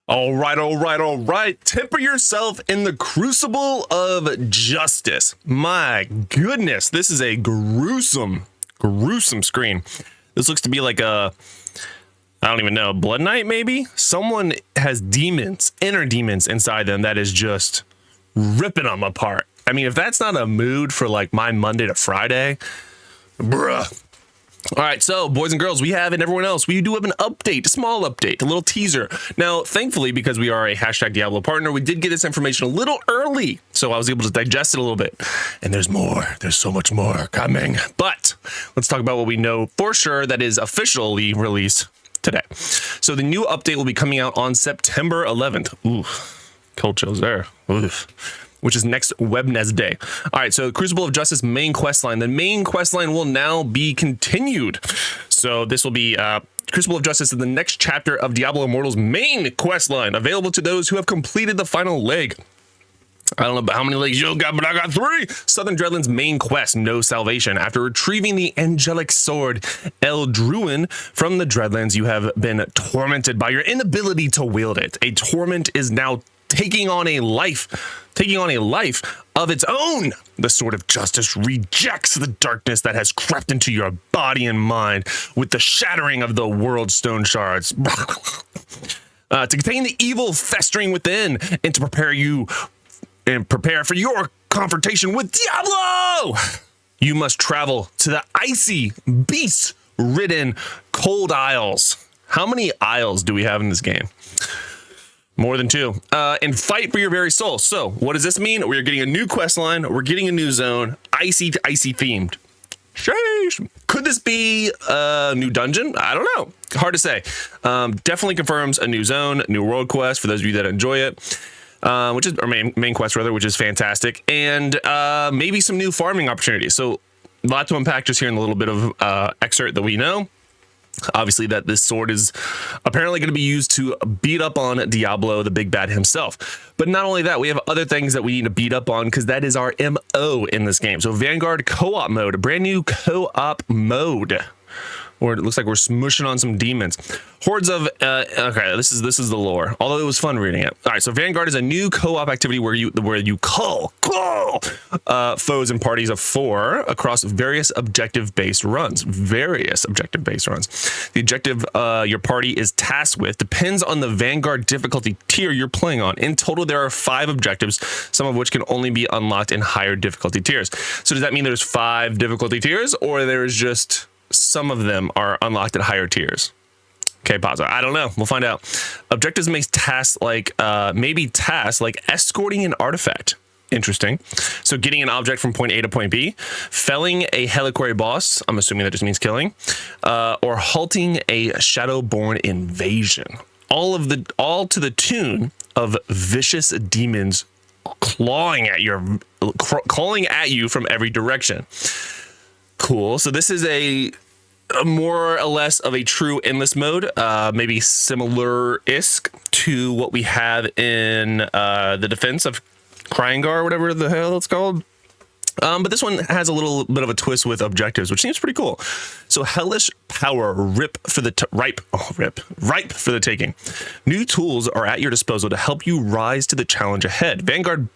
All right. Temper yourself in the crucible of justice. My goodness, this is a gruesome screen. This looks to be like I don't even know, Blood Knight maybe? Someone has demons, inner demons inside them that is just ripping them apart. I mean, if that's not a mood for like my Monday to Friday, bruh. All right, so boys and girls, we have, and everyone else, we do have an update, a small update, a little teaser. Now, thankfully, because we are a hashtag Diablo partner, we did get this information a little early, so I was able to digest it a little bit. And there's more. There's so much more coming. But let's talk about what we know for sure that is officially released today. So the new update will be coming out on September 11th. Ooh, cold chills there. Oof. Which is next Wednesday. All right, so Crucible of Justice main quest line. The main quest line will now be continued. So this will be Crucible of Justice in the next chapter of Diablo Immortal's main quest line, available to those who have completed the final leg. I don't know about how many legs you got, but I got 3. Southern Dreadland's main quest, No Salvation. After retrieving the angelic sword El Druin from the Dreadlands, you have been tormented by your inability to wield it. A torment is now taking on a life of its own. The sword of justice rejects the darkness that has crept into your body and mind with the shattering of the world stone shards. To contain the evil festering within and to prepare for your confrontation with Diablo, you must travel to the icy, beast-ridden cold isles. How many isles do we have in this game? More than 2. And fight for your very soul. So what does this mean? We're getting a new quest line. We're getting a new zone. Icy themed. Sheesh. Could this be a new dungeon? I don't know. Hard to say. Definitely confirms a new zone, new world quest for those of you that enjoy it. Which is our main quest rather, which is fantastic. And maybe some new farming opportunities. So a lot to unpack just here in a little bit of excerpt that we know. Obviously that this sword is apparently going to be used to beat up on Diablo, the big bad himself. But not only that, we have other things that we need to beat up on because that is our MO in this game. So Vanguard co-op mode, a brand new co-op mode. Or it looks like we're smushing on some demons. Hordes of, okay, this is the lore. Although it was fun reading it. All right, so Vanguard is a new co-op activity where you cull foes in parties of 4 across various objective-based runs. The objective your party is tasked with depends on the Vanguard difficulty tier you're playing on. In total, there are 5 objectives, some of which can only be unlocked in higher difficulty tiers. So does that mean there's 5 difficulty tiers, or there's just some of them are unlocked at higher tiers? Okay, pause. I don't know. We'll find out. Objectives may maybe tasks like escorting an artifact. Interesting. So getting an object from point A to point B, felling a Heliquary boss, I'm assuming that just means killing, or halting a Shadowborn invasion. All to the tune of vicious demons clawing at you from every direction. Cool. So this is a more or less of a true endless mode, maybe similar-isk to what we have in the Defense of Kryengar, or whatever the hell it's called. But this one has a little bit of a twist with objectives, which seems pretty cool. So hellish power ripe for the taking. New tools are at your disposal to help you rise to the challenge ahead. Vanguard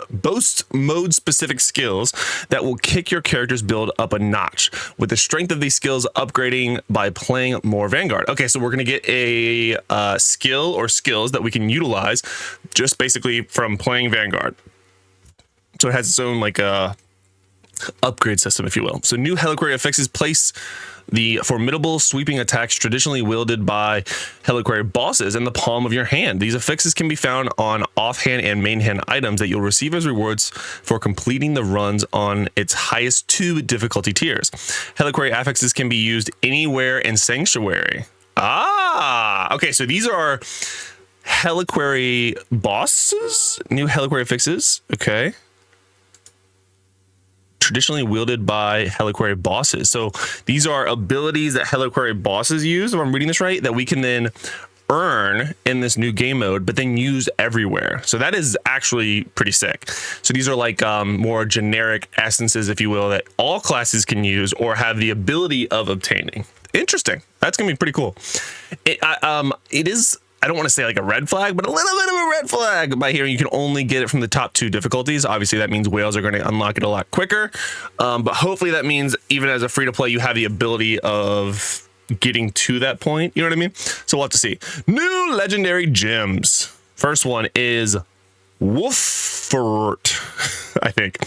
boasts mode-specific skills that will kick your character's build up a notch, with the strength of these skills upgrading by playing more Vanguard. Okay, so we're going to get a skill or skills that we can utilize just basically from playing Vanguard. So it has its own upgrade system, if you will. So new Heliquary affixes place the formidable sweeping attacks traditionally wielded by Heliquary bosses in the palm of your hand. These affixes can be found on offhand and main hand items that you'll receive as rewards for completing the runs on its highest 2 difficulty tiers. Heliquary affixes can be used anywhere in Sanctuary. Okay, so these are Heliquary bosses, new Heliquary affixes. Okay. Traditionally wielded by Heliquary bosses. So these are abilities that Heliquary bosses use, if I'm reading this right, that we can then earn in this new game mode, but then use everywhere. So that is actually pretty sick. So these are like more generic essences, if you will, that all classes can use or have the ability of obtaining. Interesting. That's gonna be pretty cool. It is I don't want to say like a red flag, but a little bit of a red flag by hearing you can only get it from the top 2 difficulties. Obviously, that means whales are going to unlock it a lot quicker. But hopefully that means even as a free to play, you have the ability of getting to that point. You know what I mean? So we'll have to see. New legendary gems. First one is Wolfert, I think.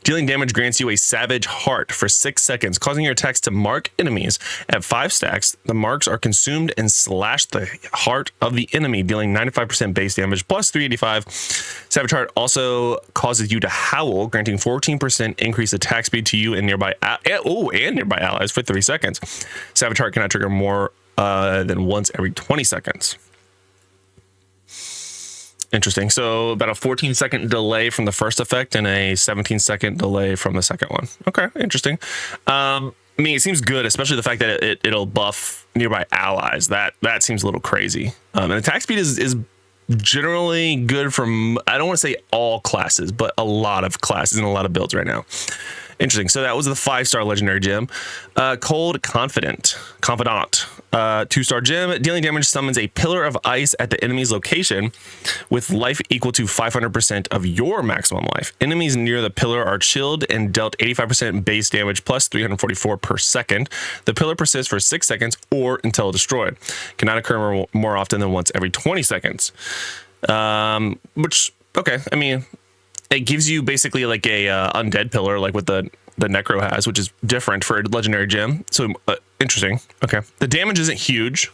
Dealing damage grants you a Savage Heart for 6 seconds, causing your attacks to mark enemies. At 5 stacks, the marks are consumed and slash the heart of the enemy, dealing 95% base damage plus 385. Savage Heart also causes you to howl, granting 14% increased attack speed to you and nearby nearby allies for 3 seconds. Savage Heart cannot trigger more than once every 20 seconds. Interesting. So about a 14-second delay from the first effect and a 17-second delay from the second one. Okay, interesting. I mean, it seems good, especially the fact that it'll buff nearby allies. That seems a little crazy. And attack speed is generally good from, I don't want to say all classes, but a lot of classes and a lot of builds right now. Interesting. So that was the 5-star legendary gem. Cold Confidant. 2-star gem. Dealing damage summons a pillar of ice at the enemy's location with life equal to 500% of your maximum life. Enemies near the pillar are chilled and dealt 85% base damage plus 344 per second. The pillar persists for 6 seconds or until destroyed. Cannot occur more often than once every 20 seconds. Which, okay, I mean, it gives you basically like a undead pillar, like what the Necro has, which is different for a legendary gem. So interesting. Okay, the damage isn't huge,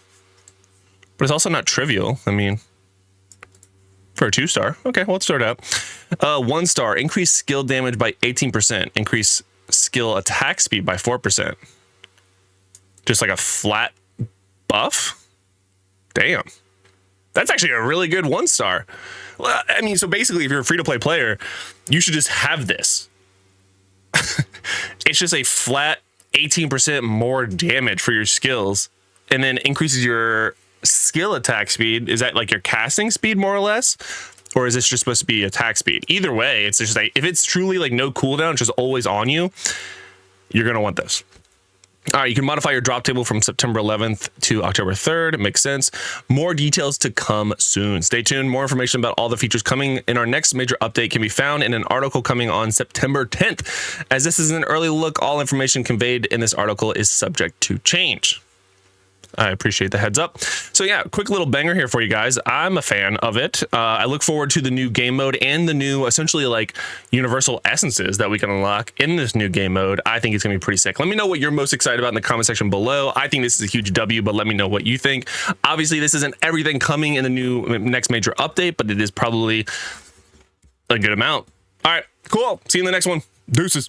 but it's also not trivial. I mean, for a 2-star. Okay, well, let's start out. 1-star, increase skill damage by 18%, increase skill attack speed by 4%. Just like a flat buff. Damn, that's actually a really good 1-star. Well, I mean, so basically, if you're a free-to-play player, you should just have this. It's just a flat 18% more damage for your skills, and then increases your skill attack speed. Is that like your casting speed, more or less? Or is this just supposed to be attack speed? Either way, it's just like, if it's truly like no cooldown, it's just always on you, you're going to want this. All right, you can modify your drop table from September 11th to October 3rd. It makes sense. More details to come soon. Stay tuned. More information about all the features coming in our next major update can be found in an article coming on September 10th. As this is an early look, all information conveyed in this article is subject to change. I appreciate the heads up. So yeah, quick little banger here for you guys. I'm a fan of it. I look forward to the new game mode and the new, essentially like universal essences that we can unlock in this new game mode. I think it's gonna be pretty sick. Let me know what you're most excited about in the comment section below. I think this is a huge W, but let me know what you think. Obviously, this isn't everything coming in the new next major update, but it is probably a good amount. All right, cool. See you in the next one. Deuces.